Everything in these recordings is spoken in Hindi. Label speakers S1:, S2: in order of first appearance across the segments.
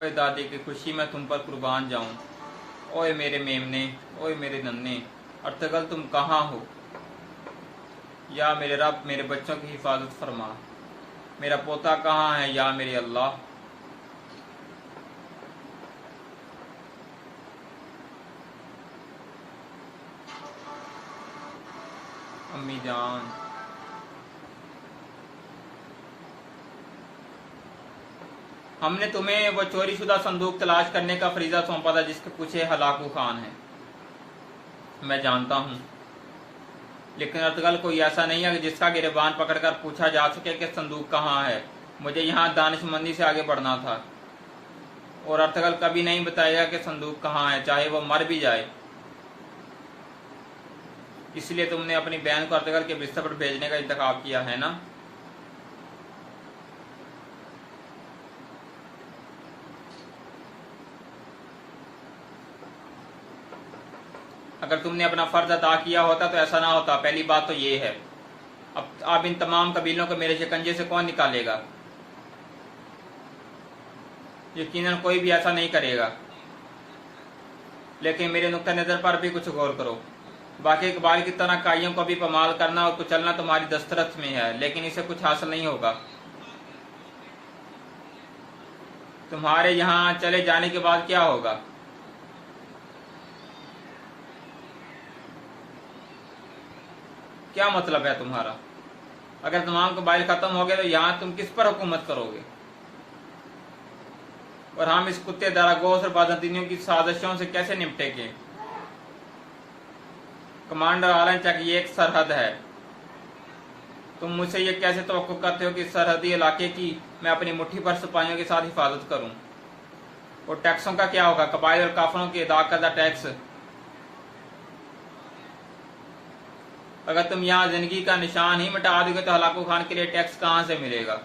S1: ओए दादी की खुशी में तुम पर कुर्बान जाऊं। ओए मेरे मेमने, ओए मेरे नन्हे, अर्तगल तुम कहाँ हो? या मेरे रब, मेरे बच्चों की हिफाजत फरमा। मेरा पोता कहाँ है या मेरे अल्लाह? अम्मी जान, हमने तुम्हें वो चोरीशुदा संदूक तलाश करने का फरीजा सौंपा था जिसके पीछे हलाकू खान है। मैं जानता हूँ, लेकिन अर्तगल कोई ऐसा नहीं है कि जिसका गिरबान पकड़कर पूछा जा सके कि संदूक कहाँ है। मुझे यहाँ दानिशमंदी से आगे बढ़ना था, और अर्तगल कभी नहीं बताएगा कि संदूक कहाँ है, चाहे वो मर भी जाए। इसलिए तुमने अपनी बहन को अर्तगल के बिस्तर पर भेजने का इंतखाब किया है ना? अगर तुमने अपना फर्ज अदा किया होता तो ऐसा ना होता। पहली बात तो ये है, अब इन तमाम कबीलों को मेरे शिकंजे से कौन निकालेगा? यकीनन कोई भी ऐसा नहीं करेगा, लेकिन मेरे नुक्ता नजर पर भी कुछ गौर करो। बाकी कबाइल की तरह काइयों को भी पमाल करना और कुचलना तुम्हारी दस्तरत में है, लेकिन इसे कुछ हासिल नहीं होगा। तुम्हारे यहाँ चले जाने के बाद क्या होगा? क्या मतलब है तुम्हारा? अगर तमाम कबाइल खत्म हो गए तो यहाँ तुम किस पर हुकूमत करोगे? और हम इस कुत्ते दारागोश और बादतीनियों की साजिशों से कैसे निपटेंगे? कमांडर आलन चक, ये एक सरहद है। तुम मुझसे ये कैसे तवक्को करते हो कि सरहदी इलाके की मैं अपनी मुट्ठी पर सिपाहियों के साथ हिफाजत करूं? और टैक्सों का क्या होगा? कबाइल और काफरों के अदा करदा टैक्स। अगर तुम यहाँ जिंदगी का निशान ही मिटा दोगे तो हलाकू खान के लिए टैक्स कहां से मिलेगा?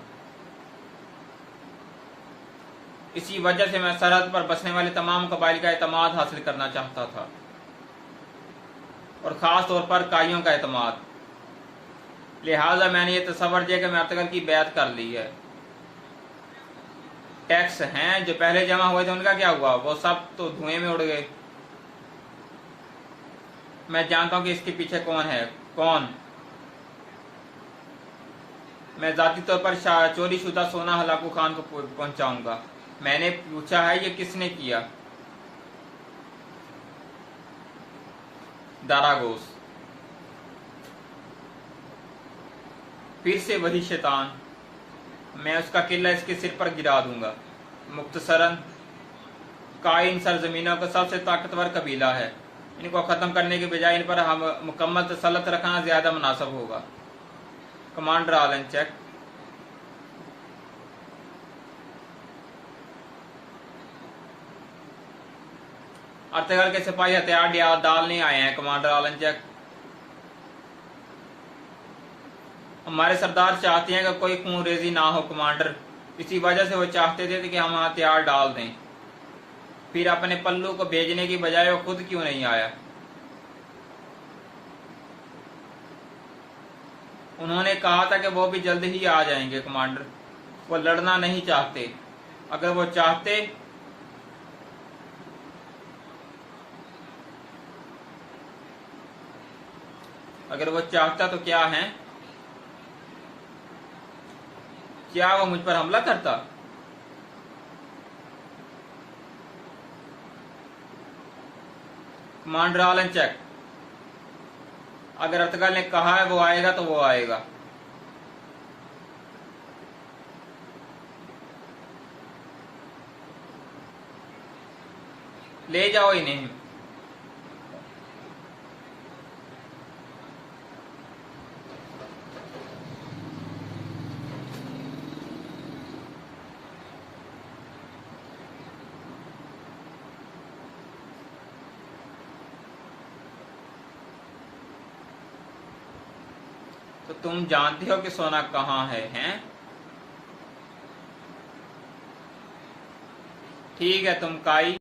S1: इसी वजह से मैं सरहद पर बसने वाले तमाम कबाइल का एतमाद हासिल करना चाहता था, और खास तौर पर काइयों का एतमाद। लिहाजा मैंने ये तसव्वुर किया कि मैं अर्तगल की बैत कर ली है। टैक्स हैं जो पहले जमा हुए थे, उनका क्या हुआ? वो सब तो धुएं में उड़ गए। मैं जानता हूं कि इसके पीछे कौन है। कौन? मैं जाती तौर पर चोरी शुदा सोना हलाकू खान को पहुंचाऊंगा। मैंने पूछा है, ये किसने किया? दारागोस। फिर से वही शैतान। मैं उसका किला इसके सिर पर गिरा दूंगा। मुख्तसरन, काई इन सरजमीनों का सबसे ताकतवर कबीला है। इनको खत्म करने के बजाय इन पर हम मुकम्मल तसल्लुत रखना ज्यादा मुनासिब होगा। कमांडर आलन चेक, अर्तगल के सिपाही हथियार डालने आए हैं। कमांडर आलन चेक, हमारे सरदार चाहते हैं कि कोई खून रेजी ना हो कमांडर। इसी वजह से वो चाहते थे कि हम हथियार डाल दें। फिर अपने पल्लू को भेजने की बजाय वो खुद क्यों नहीं आया? उन्होंने कहा था कि वो भी जल्द ही आ जाएंगे कमांडर। वो लड़ना नहीं चाहते। अगर वो चाहते अगर वो चाहता तो क्या है? क्या वो मुझ पर हमला करता? कमांडर आलन चेक, अगर अर्तगल ने कहा है वो आएगा तो वो आएगा। ले जाओ इन्हें। तो तुम जानते हो कि सोना कहाँ है, हैं? ठीक है, तुम काई